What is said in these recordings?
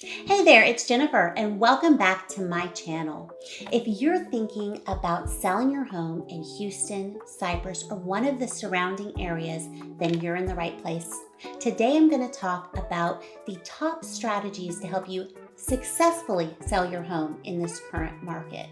Hey there, it's Jennifer, and welcome back to my channel. If you're thinking about selling your home in Houston, Cypress, or one of the surrounding areas, then you're in the right place. Today, I'm going to talk about the top strategies to help you successfully sell your home in this current market.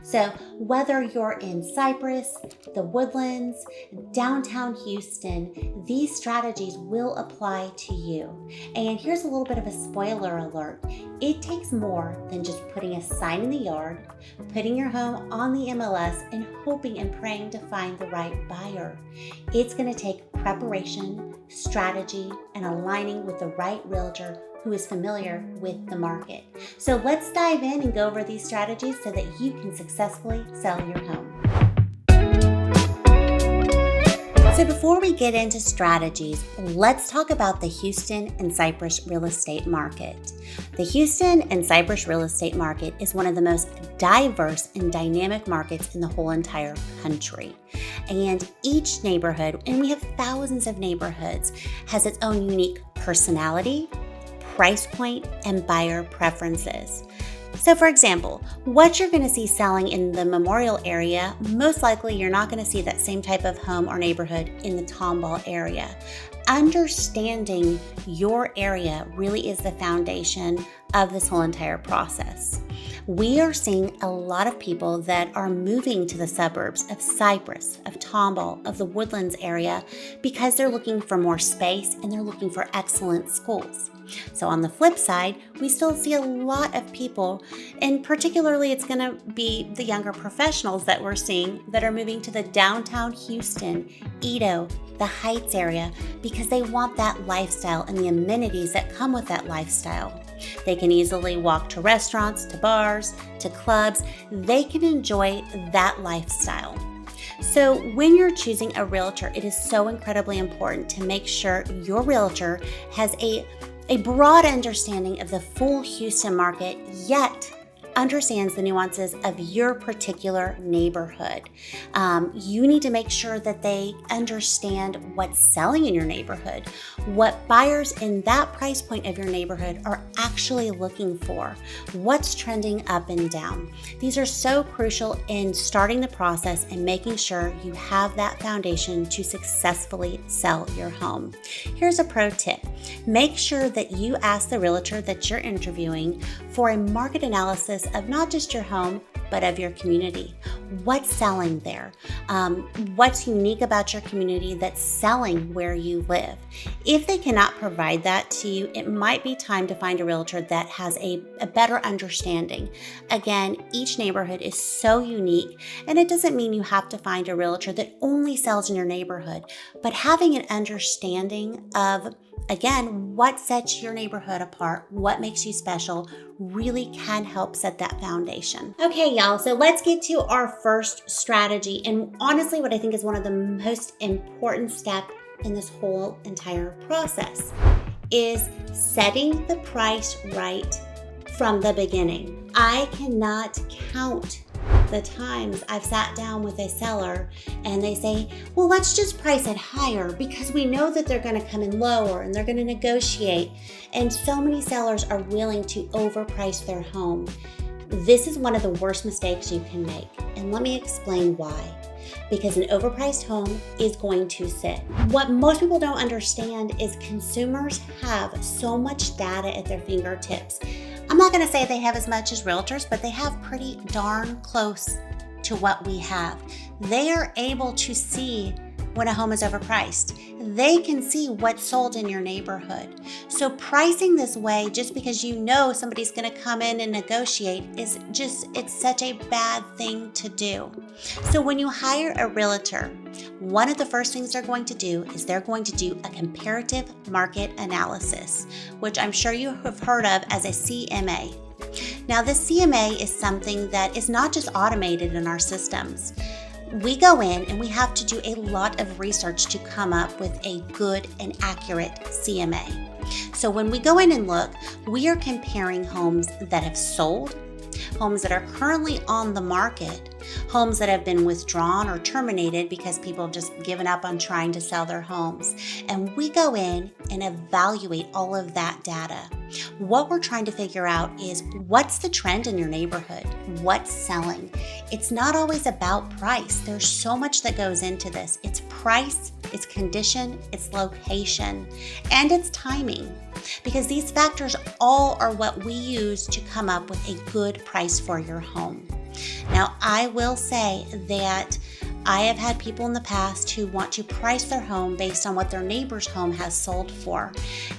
So whether you're in Cypress, the Woodlands, downtown Houston, these strategies will apply to you. And here's a little bit of a spoiler alert. It takes more than just putting a sign in the yard, putting your home on the MLS, and hoping and praying to find the right buyer. It's going to take preparation, strategy, and aligning with the right realtor who is familiar with the market. So let's dive in and go over these strategies so that you can successfully sell your home. So before we get into strategies, let's talk about the Houston and Cypress real estate market. The Houston and Cypress real estate market is one of the most diverse and dynamic markets in the whole entire country. And each neighborhood, and we have thousands of neighborhoods, has its own unique personality, price point, and buyer preferences. So for example, what you're going to see selling in the Memorial area, most likely you're not going to see that same type of home or neighborhood in the Tomball area. Understanding your area really is the foundation of this whole entire process. We are seeing a lot of people that are moving to the suburbs of Cypress, of Tomball, of the Woodlands area because they're looking for more space and they're looking for excellent schools. So on the flip side, we still see a lot of people, and particularly it's going to be the younger professionals that we're seeing that are moving to the downtown Houston, Edo, the Heights area because they want that lifestyle and the amenities that come with that lifestyle. They can easily walk to restaurants, to bars, to clubs. They can enjoy that lifestyle. So when you're choosing a realtor, it is so incredibly important to make sure your realtor has a broad understanding of the full Houston market, yet understands the nuances of your particular neighborhood. You need to make sure that they understand what's selling in your neighborhood, what buyers in that price point of your neighborhood are actually looking for, what's trending up and down. These are so crucial in starting the process and making sure you have that foundation to successfully sell your home. Here's a pro tip. Make sure that you ask the realtor that you're interviewing for a market analysis of not just your home, but of your community. What's selling there? What's unique about your community that's selling where you live? If they cannot provide that to you, it might be time to find a realtor that has a better understanding. Again, each neighborhood is so unique, and it doesn't mean you have to find a realtor that only sells in your neighborhood, but having an understanding of, again, what sets your neighborhood apart, what makes you special, really can help set that foundation. Okay, y'all, so let's get to our first strategy. And honestly, what I think is one of the most important steps in this whole entire process is setting the price right from the beginning. I cannot count the times I've sat down with a seller and they say, well, let's just price it higher because we know that they're going to come in lower and they're going to negotiate. And so many sellers are willing to overprice their home. This is one of the worst mistakes you can make. And let me explain why. Because an overpriced home is going to sit. What most people don't understand is consumers have so much data at their fingertips. I'm not going to say they have as much as realtors, but they have pretty darn close to what we have. They are able to see when a home is overpriced. They can see what's sold in your neighborhood. So pricing this way, just because you know somebody's going to come in and negotiate, it's such a bad thing to do. So when you hire a realtor, one of the first things they're going to do is they're going to do a comparative market analysis, which I'm sure you have heard of as a CMA. Now, the CMA is something that is not just automated in our systems. We go in and we have to do a lot of research to come up with a good and accurate CMA. So when we go in and look, we are comparing homes that have sold, homes that are currently on the market, homes that have been withdrawn or terminated because people have just given up on trying to sell their homes. And we go in and evaluate all of that data. What we're trying to figure out is what's the trend in your neighborhood? What's selling? It's not always about price. There's so much that goes into this. It's price, it's condition, it's location, and it's timing. Because these factors all are what we use to come up with a good price for your home. Now, I will say that I have had people in the past who want to price their home based on what their neighbor's home has sold for.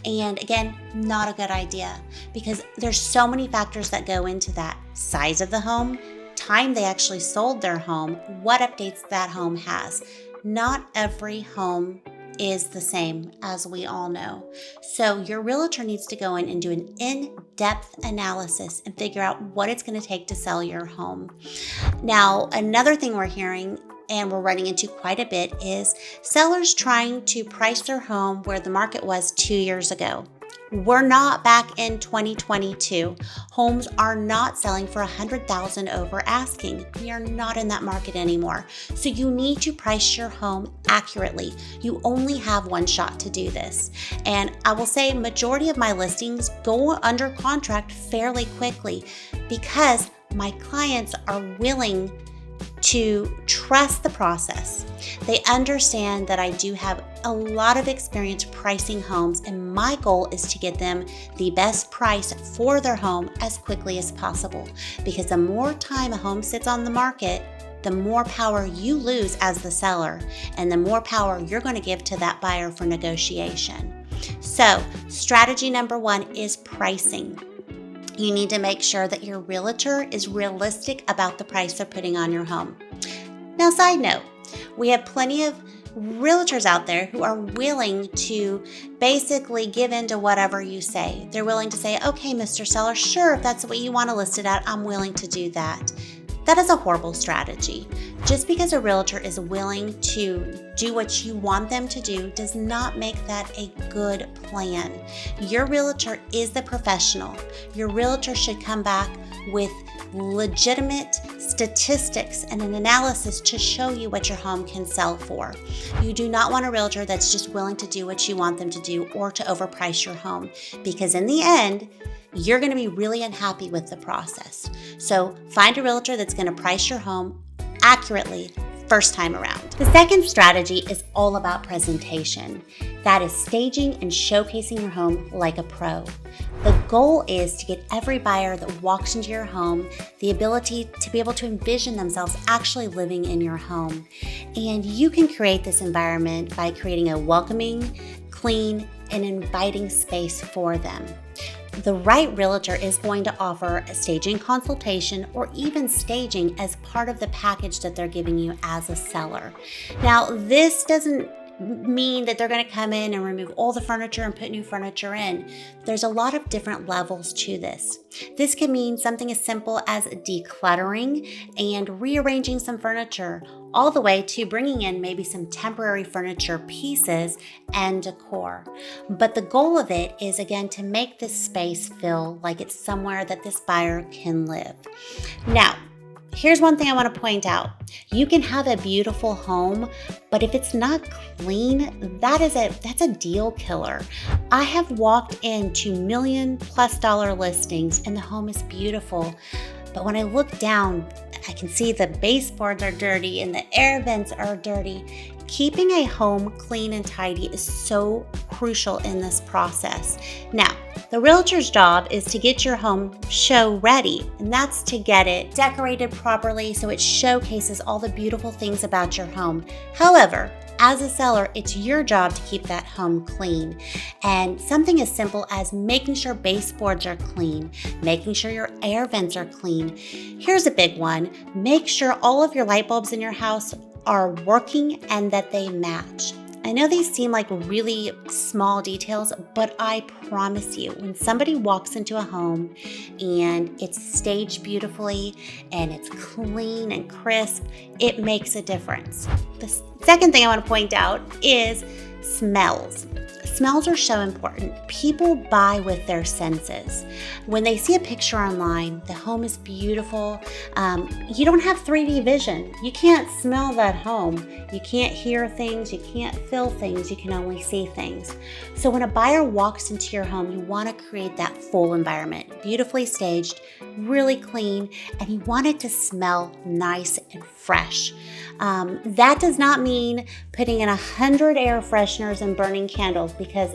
And again, not a good idea because there's so many factors that go into that. Size of the home, time they actually sold their home, what updates that home has. Not every home is the same, as we all know. So your realtor needs to go in and do an in-depth analysis and figure out what it's going to take to sell your home. Now, another thing we're hearing and we're running into quite a bit is sellers trying to price their home where the market was 2 years ago. We're not back in 2022. Homes are not selling for $100,000 over asking. We are not in that market anymore. So you need to price your home accurately. You only have one shot to do this. And I will say majority of my listings go under contract fairly quickly because my clients are willing to trust the process. They understand that I do have a lot of experience pricing homes, and my goal is to get them the best price for their home as quickly as possible. Because the more time a home sits on the market, the more power you lose as the seller, and the more power you're going to give to that buyer for negotiation. So, strategy number 1 is pricing. You need to make sure that your realtor is realistic about the price they're putting on your home. Now, side note, we have plenty of realtors out there who are willing to basically give in to whatever you say. They're willing to say, okay, Mr. Seller, sure, if that's what you want to list it at, I'm willing to do that. That is a horrible strategy. Just because a realtor is willing to do what you want them to do does not make that a good plan. Your realtor is the professional. Your realtor should come back with legitimate statistics and an analysis to show you what your home can sell for. You do not want a realtor that's just willing to do what you want them to do or to overprice your home, because in the end, you're going to be really unhappy with the process. So find a realtor that's going to price your home accurately first time around. The second strategy is all about presentation. That is staging and showcasing your home like a pro. The goal is to get every buyer that walks into your home the ability to be able to envision themselves actually living in your home. And you can create this environment by creating a welcoming, clean, and inviting space for them. The right realtor is going to offer a staging consultation or even staging as part of the package that they're giving you as a seller. Now, this doesn't mean that they're going to come in and remove all the furniture and put new furniture in. There's a lot of different levels to this. This can mean something as simple as decluttering and rearranging some furniture, all the way to bringing in maybe some temporary furniture pieces and decor. But the goal of it is, again, to make this space feel like it's somewhere that this buyer can live. Now, here's one thing I want to point out. You can have a beautiful home, but if it's not clean, that's a deal killer. I have walked into $1 million+ listings and the home is beautiful, but when I look down, I can see the baseboards are dirty and the air vents are dirty. Keeping a home clean and tidy is so crucial in this process. Now, the realtor's job is to get your home show ready, and that's to get it decorated properly so it showcases all the beautiful things about your home. However, as a seller, it's your job to keep that home clean. And something as simple as making sure baseboards are clean, making sure your air vents are clean. Here's a big one. Make sure all of your light bulbs in your house are working and that they match. I know these seem like really small details, but I promise you, when somebody walks into a home and it's staged beautifully and it's clean and crisp, it makes a difference. The second thing I want to point out is Smells. Smells are so important. People buy with their senses. When they see a picture online, the home is beautiful. You don't have 3D vision. You can't smell that home. You can't hear things. You can't feel things. You can only see things. So when a buyer walks into your home, you want to create that full environment, beautifully staged, really clean, and you want it to smell nice and fresh. That does not mean putting in 100 air fresheners and burning candles, because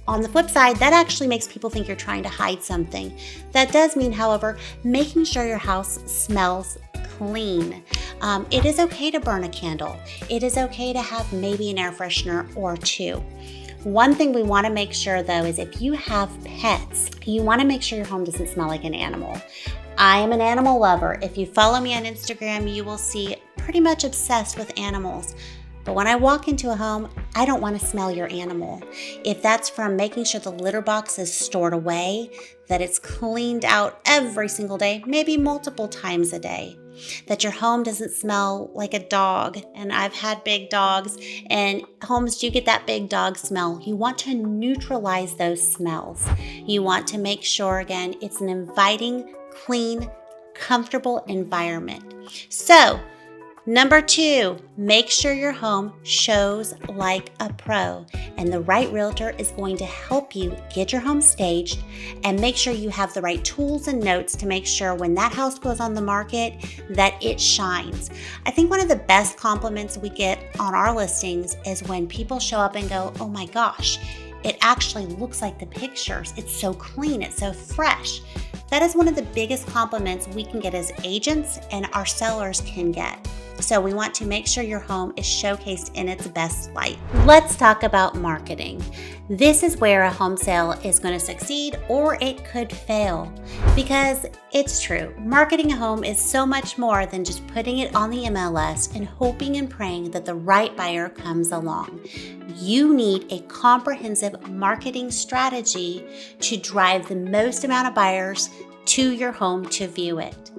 on the flip side, that actually makes people think you're trying to hide something. That does mean, however, making sure your house smells clean. It is okay to burn a candle. It is okay to have maybe an air freshener or two. One thing we want to make sure, though, is if you have pets, you want to make sure your home doesn't smell like an animal. I am an animal lover. If you follow me on Instagram, you will see pretty much obsessed with animals. But when I walk into a home, I don't want to smell your animal. If that's from making sure the litter box is stored away, that it's cleaned out every single day, maybe multiple times a day, that your home doesn't smell like a dog. And I've had big dogs, and homes do get that big dog smell. You want to neutralize those smells. You want to make sure, again, it's an inviting, clean, comfortable environment. So, number 2, make sure your home shows like a pro, and the right realtor is going to help you get your home staged and make sure you have the right tools and notes to make sure when that house goes on the market that it shines. I think one of the best compliments we get on our listings is when people show up and go, "Oh my gosh, it actually looks like the pictures. It's so clean, it's so fresh." That is one of the biggest compliments we can get as agents and our sellers can get. So we want to make sure your home is showcased in its best light. Let's talk about marketing. This is where a home sale is going to succeed or it could fail, because it's true. Marketing a home is so much more than just putting it on the MLS and hoping and praying that the right buyer comes along. You need a comprehensive marketing strategy to drive the most amount of buyers to your home to view it.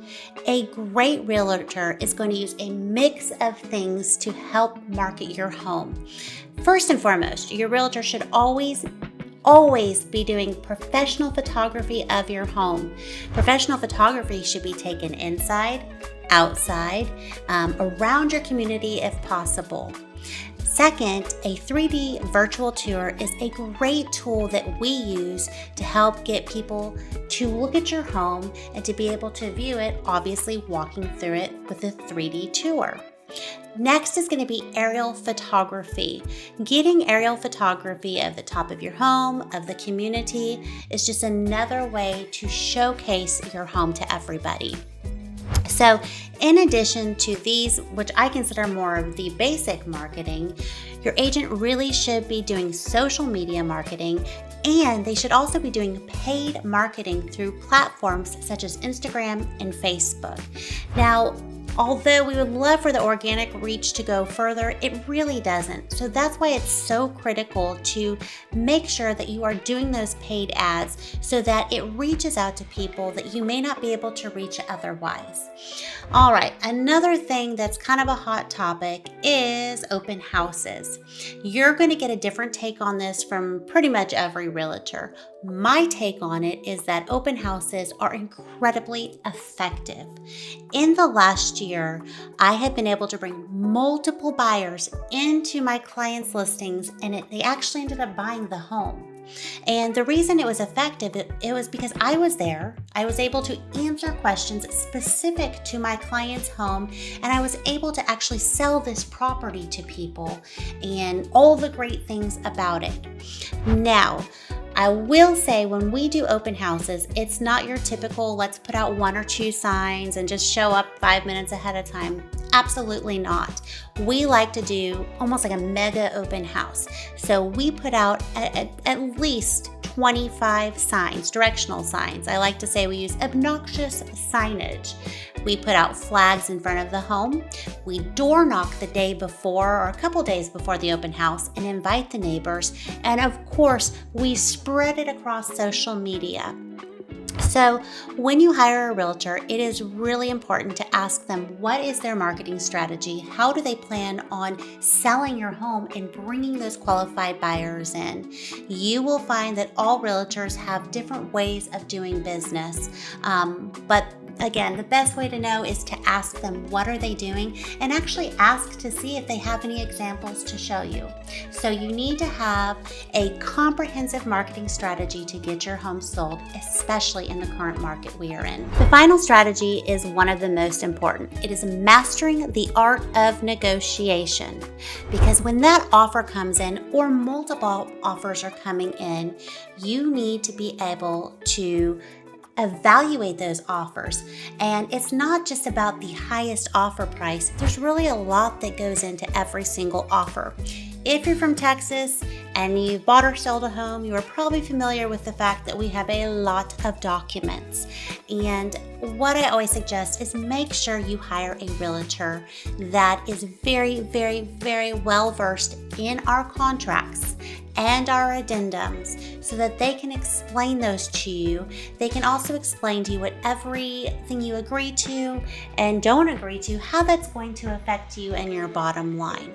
A great realtor is going to use a mix of things to help market your home. First and foremost, your realtor should always be doing professional photography of your home. Professional photography should be taken inside, outside, around your community if possible. Second, a 3D virtual tour is a great tool that we use to help get people to look at your home and to be able to view it, obviously walking through it with a 3D tour. Next is going to be aerial photography. Getting aerial photography of the top of your home, of the community, is just another way to showcase your home to everybody. So in addition to these, which I consider more of the basic marketing, your agent really should be doing social media marketing, and they should also be doing paid marketing through platforms such as Instagram and Facebook. Now, although we would love for the organic reach to go further, it really doesn't. So that's why it's so critical to make sure that you are doing those paid ads so that it reaches out to people that you may not be able to reach otherwise. All right, another thing that's kind of a hot topic is open houses. You're going to get a different take on this from pretty much every realtor. My take on it is that open houses are incredibly effective. In the last year, I have been able to bring multiple buyers into my clients' listings, and they actually ended up buying the home. And the reason it was effective, it was because I was there. I was able to answer questions specific to my client's home, and I was able to actually sell this property to people and all the great things about it. Now, I will say when we do open houses, it's not your typical let's put out 1 or 2 signs and just show up 5 minutes ahead of time. Absolutely not. We like to do almost like a mega open house. So we put out at least 25 signs, directional signs. I like to say we use obnoxious signage. We put out flags in front of the home. We door knock the day before or a couple days before the open house and invite the neighbors. And of course, we spread it across social media. So, when you hire a realtor, it is really important to ask them what is their marketing strategy? How do they plan on selling your home and bringing those qualified buyers in? You will find that all realtors have different ways of doing business, but again, the best way to know is to ask them what are they doing and actually ask to see if they have any examples to show you. So you need to have a comprehensive marketing strategy to get your home sold, especially in the current market we are in. The final strategy is one of the most important. It is mastering the art of negotiation, because when that offer comes in or multiple offers are coming in, you need to be able to evaluate those offers. And it's not just about the highest offer price. There's really a lot that goes into every single offer. If you're from Texas and you bought or sold a home, you are probably familiar with the fact that we have a lot of documents. And what I always suggest is make sure you hire a realtor that is very, very, very well versed in our contracts and our addendums so that they can explain those to you. They can also explain to you what everything you agree to and don't agree to, how that's going to affect you and your bottom line.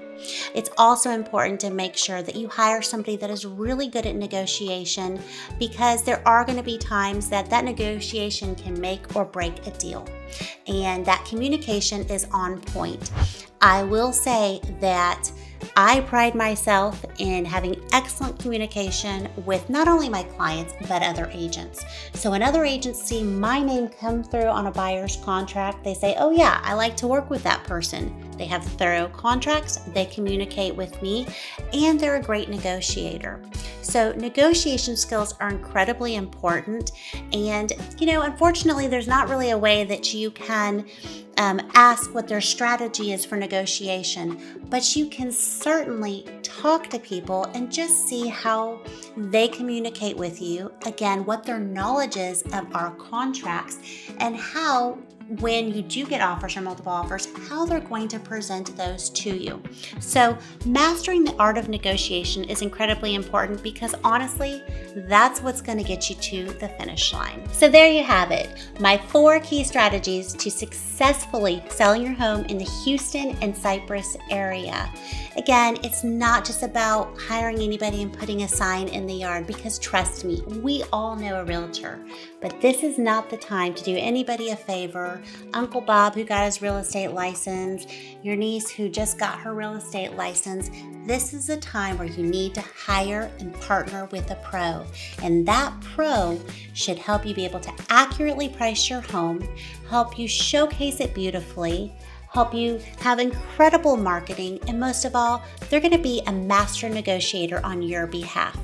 It's also important to make sure that you hire somebody that is really good at negotiation, because there are going to be times that negotiation can make or break a deal, and that communication is on point. I will say that I pride myself in having excellent communication with not only my clients, but other agents. So when other agents see my name come through on a buyer's contract, they say, oh yeah, I like to work with that person. They have thorough contracts, they communicate with me, and they're a great negotiator. So negotiation skills are incredibly important. And, unfortunately, there's not really a way that you can ask what their strategy is for negotiation, but you can certainly talk to people and just see how they communicate with you. Again, what their knowledge is of our contracts, and how, when you do get offers or multiple offers, how they're going to present those to you. So mastering the art of negotiation is incredibly important, because honestly, that's what's going to get you to the finish line. So there you have it, my 4 key strategies to successfully selling your home in the Houston and Cypress area. Again, it's not just about hiring anybody and putting a sign in the yard, because trust me, we all know a realtor, but this is not the time to do anybody a favor. Uncle Bob who got his real estate license, your niece who just got her real estate license. This is a time where you need to hire and partner with a pro, and that pro should help you be able to accurately price your home, help you showcase it beautifully, help you have incredible marketing, and most of all, they're going to be a master negotiator on your behalf.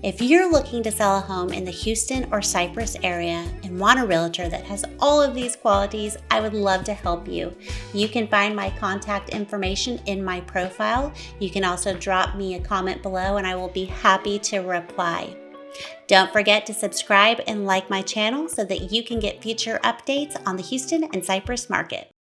If you're looking to sell a home in the Houston or Cypress area and want a realtor that has all of these qualities, I would love to help you. You can find my contact information in my profile. You can also drop me a comment below and I will be happy to reply. Don't forget to subscribe and like my channel so that you can get future updates on the Houston and Cypress market.